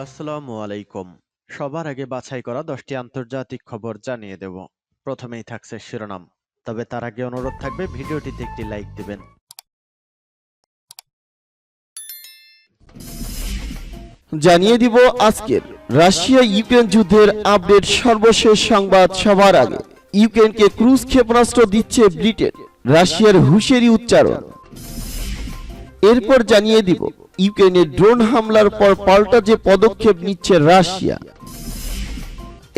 আসসালামু আলাইকুম। সবার আগে বাছাই করা 10টি আন্তর্জাতিক খবর জানিয়ে দেব। প্রথমেই থাকছে শিরোনাম। তবে তার আগে অনুরোধ থাকবে ভিডিওটিতে একটি লাইক দিবেন। জানিয়ে দিব আজকের রাশিয়া ইউক্রেন যুদ্ধের আপডেট, সর্বশেষ সংবাদ সবার আগে। ইউক্রেনকে ক্রুজ ক্ষেপণাস্ত্র দিচ্ছে ব্রিটেন, রাশিয়ার হুঁশিয়ারি উচ্চারণ। এরপর জানিয়ে দিব ইউক্রেনের ড্রোন হামলার পর পাল্টা যে পদক্ষেপ নিচ্ছে রাশিয়া।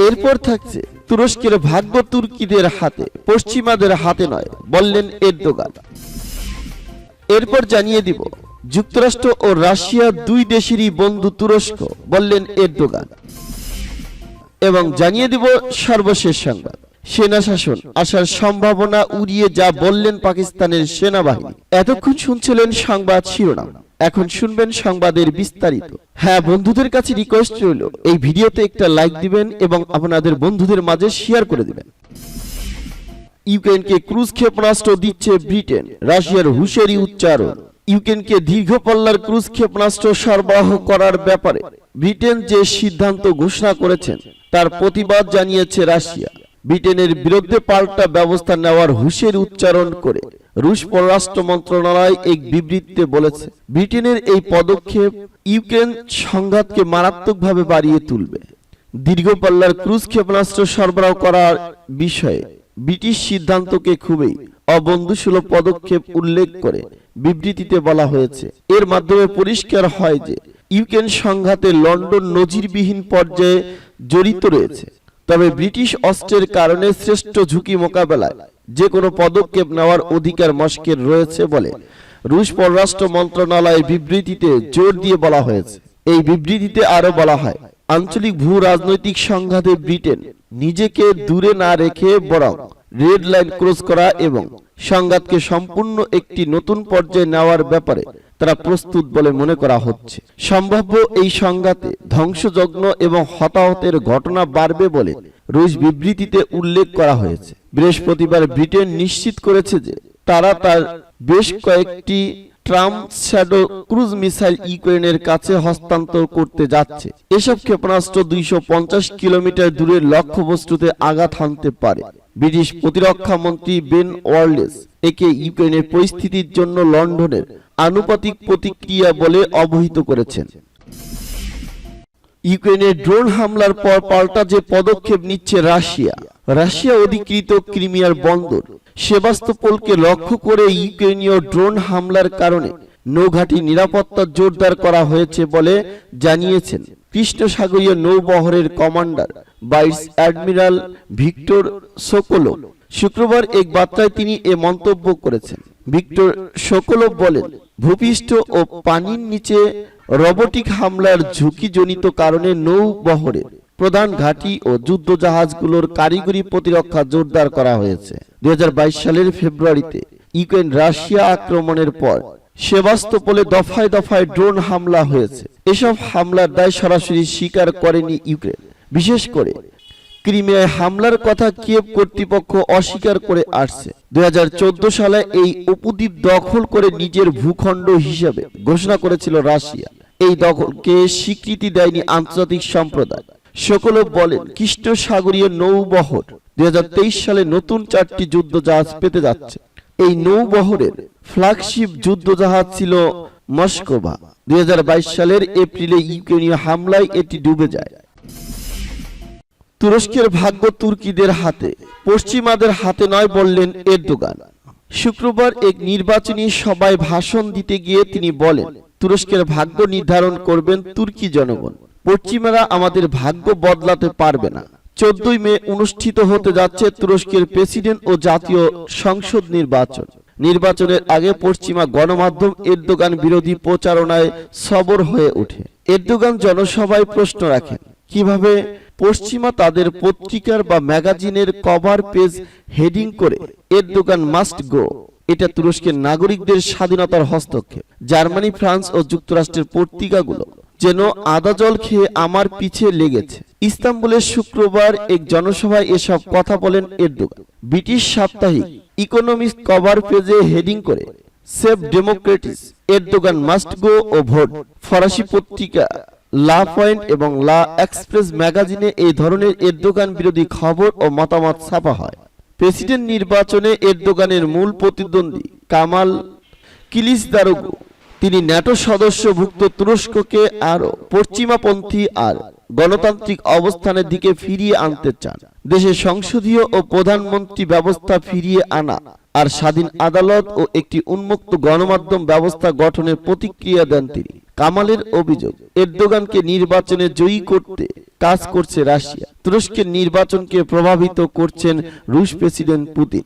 এরপর থাকছে তুরস্কের ভাগ্য তুর্কিদের হাতে, পশ্চিমাদের হাতে নয় বললেন এরদোগান। এরপর জানিয়ে দিব যুক্তরাষ্ট্র ও রাশিয়া দুই দেশেরই বন্ধু তুরস্ক বললেন এরদোগান। এবং জানিয়ে দিব সর্বশেষ সংবাদ, সেনা শাসন আসার সম্ভাবনা উড়িয়ে যা বললেন পাকিস্তানের সেনাবাহিনী। এতক্ষণ শুনছিলেন সংবাদ শিরোনাম, এখন শুনবেন সংবাদের বিস্তারিত। হ্যাঁ, বন্ধুদের কাছে রিকোয়েস্ট রইল এই ভিডিওতে একটা লাইক দিবেন এবং আপনাদের বন্ধুদের মাঝে শেয়ার করে দিবেন। ইউক্রেনকে ক্রুজ ক্ষেপণাস্ত্র দিচ্ছে ব্রিটেন, রাশিয়ার হুঁশিয়ারি উচ্চারণ। ইউক্রেনকে দীর্ঘ পাল্লার ক্রুজ ক্ষেপণাস্ত্র সরবরাহ করার ব্যাপারে ব্রিটেন যে সিদ্ধান্ত ঘোষণা করেছেন তার প্রতিবাদ জানিয়েছে রাশিয়া। ব্রিটেনের বিরুদ্ধে পাল্টা ব্যবস্থা নেওয়ার হুঁশিয়ারি উচ্চারণ করে রুশ পররাষ্ট্র মন্ত্রণালয় এক বিবৃতিতে বলেছে, ব্রিটেনের এই পদক্ষেপ ইউক্রেন সংঘাতকে মারাত্মকভাবে বাড়িয়ে তুলবে। দীর্ঘ পাল্লার ক্রুজ ক্ষেপণাস্ত্র সরবরাহ করার বিষয়ে ব্রিটিশ সিদ্ধান্তকে খুবই অবন্ধুসুলভ পদক্ষেপ উল্লেখ করে বিবৃতিতে বলা হয়েছে। এর মাধ্যমে পরিষ্কার হয় যে ইউক্রেন সংঘাতে লন্ডন নজিরবিহীন পর্যায়ে জড়িত রয়েছে। তবে ব্রিটিশ অস্ত্রের কারণে শ্রেষ্ঠ ঝুঁকি মোকাবেলায় যে কোনো পদক্ষেপ নেওয়ার অধিকার মস্কোর রয়েছে বলে রুশ পররাষ্ট্র মন্ত্রণালয়ের বিবৃতিতে জোর দিয়ে বলা হয়েছে। এই বিবৃতিতে আরো বলা হয়, আঞ্চলিক ভূ রাজনৈতিক সংঘাতে ব্রিটেন নিজেকে দূরে না রেখে বরং রেড লাইন ক্রস করা এবং সংঘাতকে সম্পূর্ণ একটি নতুন পর্যায়ে নেওয়ার ব্যাপারে তারা প্রস্তুত বলে মনে করা হচ্ছে। সম্ভাব্য এই সংঘাতে ধ্বংসযজ্ঞ এবং হতাহতের ঘটনা বাড়বে বলে রুশ বিবৃতিতে উল্লেখ করা হয়েছে। বৃহস্পতিবার ব্রিটেন নিশ্চিত করেছে যে তারা তার বেশ কয়েকটি ট্রাম্প শ্যাডো ক্রুজ মিসাইল ইউক্রেনের কাছে হস্তান্তর করতে যাচ্ছে। এসব ক্ষেপণাস্ত্র 250 কিলোমিটার দূরের লক্ষ্যবস্তুতে আঘাত হানতে পারে। ব্রিটিশ প্রতিরক্ষা মন্ত্রী বেন ওয়ালেস একে ইউক্রেনের পরিস্থিতির জন্য লন্ডনের আনুপাতিক প্রতিক্রিয়া বলে অবহিত করেছেন। ইউক্রেনের ড্রোন হামলার পর পাল্টা যে পদক্ষেপ নিচ্ছে রাশিয়া। রাশিয়া অধিকৃত ক্রিমিয়ার বন্দর সেভাস্তোপোলকে লক্ষ্য করে ইউক্রেনীয় ড্রোন হামলার কারণে নৌঘাটি নিরাপত্তা জোরদার করা হয়েছে বলে জানিয়েছেন কৃষ্ণ সাগরীয় নৌবহরের commander vice admiral Victor Sokolov. শুক্রবার এক বার্তায় তিনি এ মন্তব্য করেছেন। ভিক্টর সোকোলোভ বলেন, ভূপৃষ্ঠ ও পানির নিচে রোবটিক হামলার ঝুঁকিজনিত কারণে নৌবহরের প্রধান ঘাঁটি ও যুদ্ধজাহাজগুলোর কারিগরি প্রতিরক্ষা জোরদার করা হয়েছে। 2022 সালের ফেব্রুয়ারিতে ইউক্রেন রাশিয়া আক্রমণের পর সেভাস্তোপোলে দফায় দফায় ড্রোন হামলা হয়েছে। এসব হামলার দায় সরাসরি স্বীকার করেনি ইউক্রেন। বিশেষ করে ক্রিমিয়ায় হামলার কথা কিয়েভ কর্তৃপক্ষ অস্বীকার করে আসছে। 2014 সালে এই উপদ্বীপ দখল করে নিজের ভূখণ্ড হিসেবে ঘোষণা করেছিল রাশিয়া। এই দখলকে স্বীকৃতি দেয়নি আন্তর্জাতিক সম্প্রদায়। সোকোলোভ বলেন, কৃষ্ণ সাগরীয় নৌবহর 2023 সালে নতুন 4টি যুদ্ধজাহাজ পেতে যাচ্ছে। এই নৌবহরের ফ্ল্যাগশিপ যুদ্ধজাহাজ ছিল মস্কোভা। 2022 সালের এপ্রিলে ইউক্রেনীয় হামলায় এটি ডুবে যায়। তুরস্কের ভাগ্য তুর্কিদের হাতে, পশ্চিমাদের হাতে নয় বললেন এরদোগান। শুক্রবার এক নির্বাচনী সভায় ভাষণ দিতে গিয়ে তিনি বলেন, তুরস্কের ভাগ্য নির্ধারণ করবেন তুর্কি জনগণ, পশ্চিমারা আমাদের ভাগ্য বদলাতে পারবে না। 14 মে অনুষ্ঠিত হতে যাচ্ছে তুরস্কের প্রেসিডেন্ট ও জাতীয় সংসদ নির্বাচন। নির্বাচনের আগে পশ্চিমা গণমাধ্যম এরদোগান বিরোধী প্রচারণায় সবর হয়ে ওঠে। এরদোগান জনসভায় প্রশ্ন রাখেন, কিভাবে পশ্চিমা তাদের পত্রিকার বা ম্যাগাজিনের কভার পেজ হেডিং করে এরদোগান মাস্ট গো, এটা তুরস্কের নাগরিকদের স্বাধীনতার হস্তক্ষেপ। জার্মানি, ফ্রান্স ও যুক্তরাষ্ট্রের পত্রিকাগুলো যেন আদা জল খেয়ে আমার পিছে লেগেছে। ইস্তাম্বুলের শুক্রবার এক জনসভায় এসব কথা বলেন এরদোগান। ব্রিটিশ সাপ্তাহিক ইকোনমিস্ট কভার পেজে হেডিং করে সেভ ডেমোক্রেটিস, এরদোগান মাস্ট গো ও ভোট। ফরাসি পত্রিকা লা পয়েন্ট এবং লা এক্সপ্রেস ম্যাগাজিনে এই ধরনের এরদোগান বিরোধী খবর ও মতামত ছাপা হয়। প্রেসিডেন্ট নির্বাচনে এরদোগানের মূল প্রতিদ্বন্দ্বী কামাল কিলিচদারোগলু, তিনি ন্যাটো সদস্যভুক্ত তুরস্ককে আরও পশ্চিমাপন্থী আর গণতান্ত্রিক অবস্থানের দিকে ফিরিয়ে আনতে চান। দেশের সংসদীয় ও প্রধানমন্ত্রী ব্যবস্থা ফিরিয়ে আনা আর স্বাধীন আদালত ও একটি উন্মুক্ত গণমাধ্যম ব্যবস্থা গঠনের প্রতিক্রিয়া দেন তিনি। কামালের অভিযোগ, এরদোগানকে নির্বাচনে জয়ী করতে কাজ করছে রাশিয়া। তুরস্কের নির্বাচনকে প্রভাবিত করছেন রুশ প্রেসিডেন্ট পুতিন।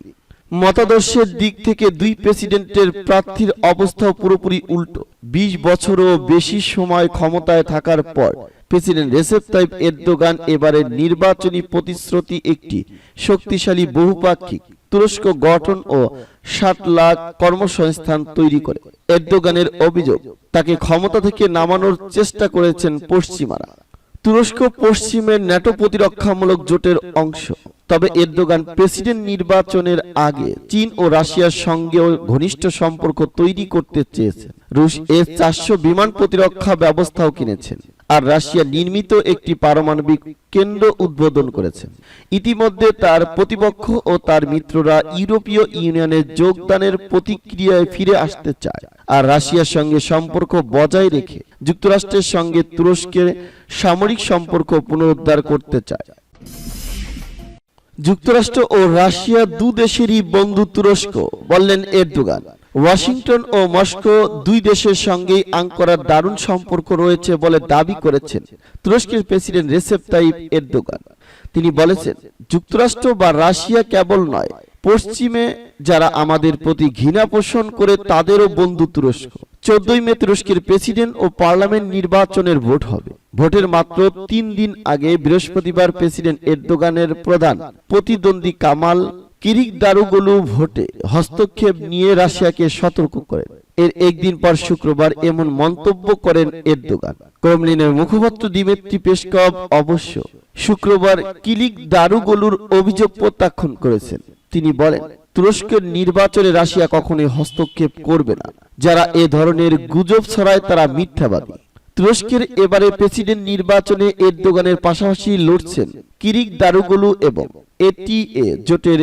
মতাদর্শের দিক থেকে দুই প্রেসিডেন্টের প্রার্থীর অবস্থাও পুরোপুরি উল্টো। 20 বছরও বেশি সময় ক্ষমতায় থাকার পর প্রেসিডেন্ট রেসেপ তাইপ এরদোগান এবারের নির্বাচনী প্রতিশ্রুতি একটি শক্তিশালী বহুপাক্ষিক তুরস্ক গঠন ও 60 লাখ কর্মসংস্থান তৈরি করে। এরদোগানের অভিযোগ, তাকে ক্ষমতা থেকে নামানোর চেষ্টা করেছেন পশ্চিমারা। তুরস্ক পশ্চিমের ন্যাটো প্রতিরক্ষামূলক জোটের অংশ। তবে এরদোগান প্রেসিডেন্ট নির্বাচনের আগে চীন ও রাশিয়ার সঙ্গেও ঘনিষ্ঠ সম্পর্ক তৈরি করতে চেয়েছেন। রুশ S-400 বিমান প্রতিরক্ষা ব্যবস্থাও কিনেছেন আর রাশিয়া নির্মিত একটি পারমাণবিক কেন্দ্র উদ্বোধন করেছেন। ইতিমধ্যে তার প্রতিপক্ষ ও তার মিত্ররা ইউরোপীয় ইউনিয়নের যোগদানের প্রতিক্রিয়ায় ফিরে আসতে চায় আর রাশিয়ার সঙ্গে সম্পর্ক বজায় রেখে যুক্তরাষ্ট্রের সঙ্গে তুরস্কের সামরিক সম্পর্ক পুনরুদ্ধার করতে চায়। যুক্তরাষ্ট্র ও রাশিয়া দু দেশেরই বন্ধু তুরস্ক, বললেন এরদোগান। ওয়াশিংটন ও মস্কো দুই দেশের সঙ্গেই আঙ্কারার দারুণ সম্পর্ক রয়েছে বলে দাবি করেছেন তুরস্কের প্রেসিডেন্ট রেসেপ তাইপ এরদোগান। তিনি বলেছেন, যুক্তরাষ্ট্র বা রাশিয়া কেবল নয়, পশ্চিমে যারা আমাদের প্রতি ঘৃণা পোষণ করে তাদেরও বন্ধু তুরস্ক। 14 মে তুরস্কের প্রেসিডেন্ট ও পার্লামেন্ট নির্বাচনের ভোট হবে। ভোটের মাত্র 3 দিন আগে বৃহস্পতিবার প্রেসিডেন্ট এরদোগানের প্রধান প্রতিদ্বন্দ্বী কামাল কিলিচদারোগলু ভোটে হস্তক্ষেপ নিয়ে রাশিয়াকে সতর্ক করেন। এর একদিন পর শুক্রবার এমন মন্তব্য করেন এরদোগান। ক্রেমলিনের মুখপাত্র দিমিত্রি পেসকভ অবশ্য শুক্রবার কিলিচদারোগলুর অভিযোগ প্রত্যাখ্যান করেছেন। তিনি বলেন, তুরস্কের নির্বাচনে রাশিয়া কখনোই হস্তক্ষেপ করবে না। যারা এ ধরনের গুজব ছড়ায় তারা মিথ্যাবাদী। তুরস্কের এবারে প্রেসিডেন্ট নির্বাচনে এরদোগানের পাশাপাশি লড়ছেন কিলিচদারোগলু এবং এটিএ জোটের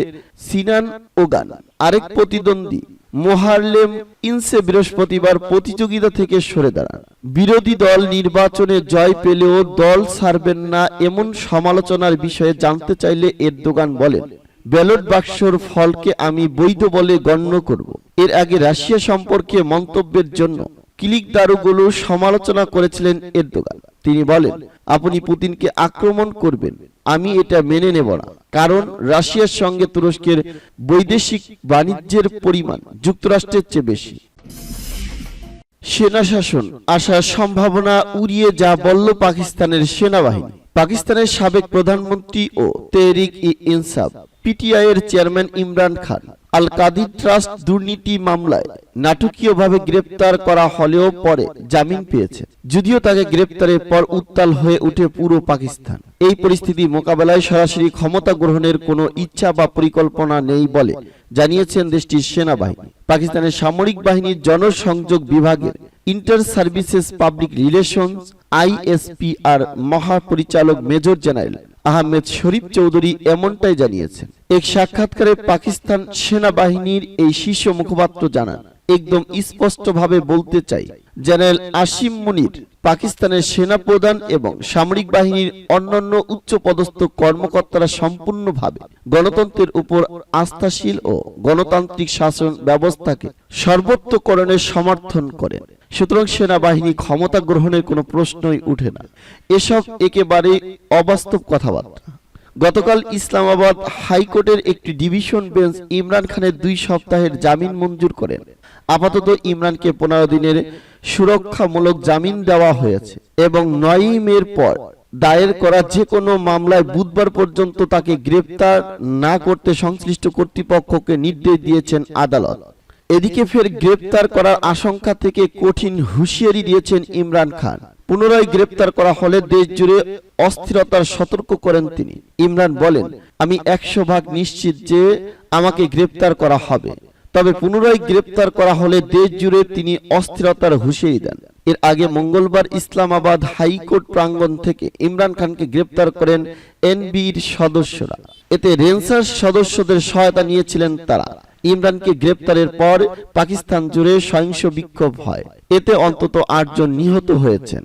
সিনান ওগান। আরেক প্রতিদ্বন্দ্বী মোহারলেম ইনসে বৃহস্পতিবার প্রতিযোগিতা থেকে সরে দাঁড়ান। বিরোধী দল নির্বাচনে জয় পেলেও দল ছাড়বেন না এমন সমালোচনার বিষয়ে জানতে চাইলে এরদোগান বলেন, ব্যালট বাক্সর ফলকে আমি বৈধ বলে গণ্য করব। এর আগে রাশিয়া সম্পর্কে মন্তব্যের জন্য কিলিচদারোগলু সমালোচনা করেছিলেন এরদোগান। তিনি বলেন, আপনি পুতিনকে আক্রমণ করবেন, আমি এটা মেনে নেব না, কারণ রাশিয়ার সঙ্গে তুরস্কের বৈদেশিক বাণিজ্যের পরিমাণ যুক্তরাষ্ট্রের চেয়ে বেশি। সেনা শাসন আসার সম্ভাবনা উড়িয়ে যা বলল পাকিস্তানের সেনাবাহিনী। পাকিস্তানের সাবেক প্রধানমন্ত্রী ও তেহরিক-ই-ইনসাফ পিটিআই এর চেয়ারম্যান ইমরান খান আল কাদির ট্রাস্ট দুর্নীতি মামলায় নাটকীয়ভাবে গ্রেপ্তার করা হলেও পরে জামিন পেয়েছেন। যদিও তাকে গ্রেপ্তারের পর উত্তাল হয়ে ওঠে পুরো পাকিস্তান। এই পরিস্থিতি মোকাবেলায় সরাসরি ক্ষমতা গ্রহণের কোনো ইচ্ছা বা পরিকল্পনা নেই বলে জানিয়েছেন দেশটির সেনাবাহিনী। পাকিস্তানের সামরিক বাহিনীর জনসংযোগ বিভাগের inter services public relations ISPR মহাপরিচালক মেজর জেনারেল আহমেদ শরীফ চৌধুরী এমনটাই জানিয়েছেন। এক সাক্ষাৎকারে পাকিস্তান সেনাবাহিনীর এই শীর্ষ মুখপাত্র জানান, একদম স্পষ্টভাবে বলতে চাই, জেনারেল আসিম মুনির পাকিস্তানের সেনাপ্রধান এবং সামরিক বাহিনীর অন্যান্য উচ্চপদস্থ কর্মকর্তারা সম্পূর্ণভাবে গণতন্ত্রের উপর আস্থাশীল ও গণতান্ত্রিক শাসন ব্যবস্থাকে সর্বোচ্চকরণের সমর্থন করেন। সুতরাং সেনাবাহিনী ক্ষমতা গ্রহণের কোনো প্রশ্নই উঠে না। এসব একেবারে অবাস্তব কথাবার্তা। গতকাল ইসলামাবাদ হাইকোর্টের একটি ডিভিশন বেঞ্চ ইমরান খানের 2 সপ্তাহের জামিন মঞ্জুর করেন। আপাতত ইমরানকে 15 দিনের সুরক্ষামূলক জামিন দেওয়া হয়েছে এবং 9 মের পর দায়ের করা যে কোনো মামলায় বুধবার পর্যন্ত তাকে গ্রেপ্তার না করতে সংশ্লিষ্ট কর্তৃপক্ষকে নির্দেশ দিয়েছেন আদালত। এদিকে ফের গ্রেপ্তার করার আশঙ্কা থেকে কঠিন হুঁশিয়ারি দিয়েছেন ইমরান খান। পুনরায় গ্রেপ্তার করা হলে দেশ জুড়ে অস্থিরতার সতর্ক করেন তিনি। ইমরান বলেন, আমি 100% নিশ্চিত যে আমাকে গ্রেপ্তার করা হবে, তবে পুনরায় গ্রেপ্তার করা হলে দেশ জুড়ে তিনি অস্থিরতার হুঁশিয়ারি দেন। এর আগে মঙ্গলবার ইসলামাবাদ হাইকোর্ট প্রাঙ্গণ থেকে ইমরান খানকে গ্রেপ্তার করেন এনবির সদস্যরা। এতে রেঞ্জার্স সদস্যদের সহায়তা নিয়েছিলেন তারা। ইমরানকে গ্রেপ্তারের পর পাকিস্তান জুড়ে সহিংস বিক্ষোভ হয়। এতে অন্তত 8 জন নিহত হয়েছেন।